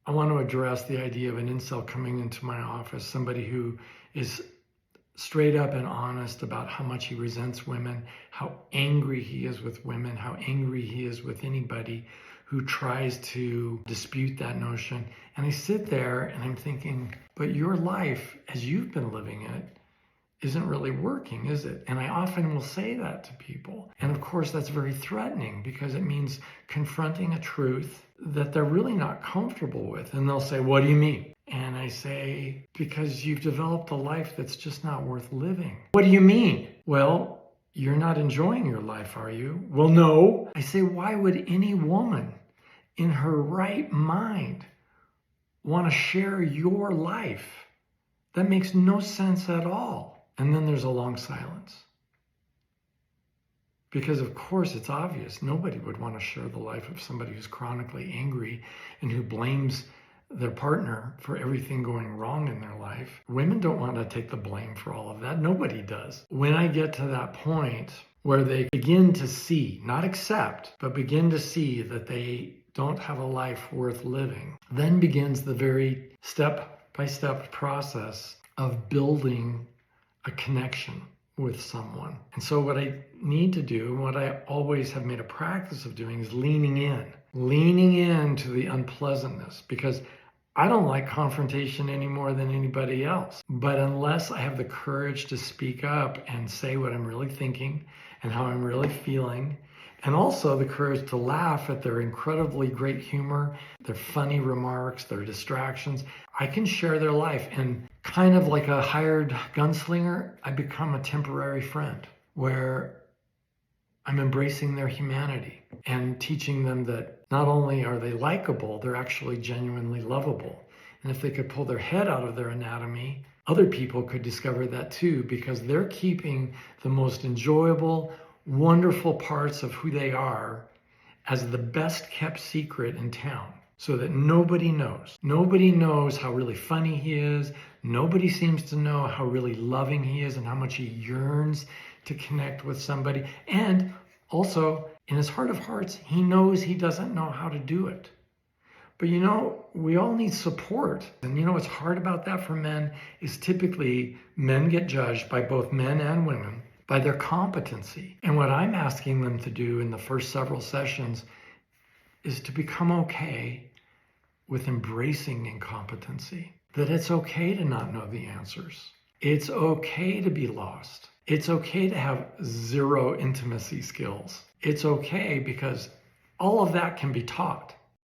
I want to address the idea of an incel coming into my office, somebody who is straight up and honest about how much he resents women, how angry he is with women, how angry he is with anybody who tries to dispute that notion. And I sit there and I'm thinking, but your life as you've been living it isn't really working, is it? And I often will say that to people. And of course, that's very threatening because it means confronting a truth that they're really not comfortable with. And they'll say, what do you mean? And I say, because you've developed a life that's just not worth living. What do you mean? Well, you're not enjoying your life, are you? Well, no. I say, why would any woman in her right mind want to share your life? That makes no sense at all. And then there's a long silence. Because of course it's obvious, nobody would want to share the life of somebody who's chronically angry and who blames their partner for everything going wrong in their life. Women don't want to take the blame for all of that. Nobody does. When I get to that point where they begin to see, not accept, but begin to see that they don't have a life worth living, then begins the very step-by-step process of building a connection with someone. And so what I need to do, and what I always have made a practice of doing, is leaning into the unpleasantness, because I don't like confrontation any more than anybody else. But unless I have the courage to speak up and say what I'm really thinking and how I'm really feeling, and also the courage to laugh at their incredibly great humor, their funny remarks, their distractions, I can share their life. And kind of like a hired gunslinger, I become a temporary friend where I'm embracing their humanity and teaching them that not only are they likable, they're actually genuinely lovable. And if they could pull their head out of their anatomy, other people could discover that too, because they're keeping the most enjoyable, wonderful parts of who they are as the best kept secret in town, so that nobody knows. Nobody knows how really funny he is. Nobody seems to know how really loving he is and how much he yearns to connect with somebody. And also, in his heart of hearts, he knows he doesn't know how to do it. But you know, we all need support. And you know what's hard about that for men is typically men get judged by both men and women by their competency. And what I'm asking them to do in the first several sessions is to become okay with embracing incompetency. That it's okay to not know the answers. It's okay to be lost. It's okay to have zero intimacy skills. It's okay because all of that can be taught.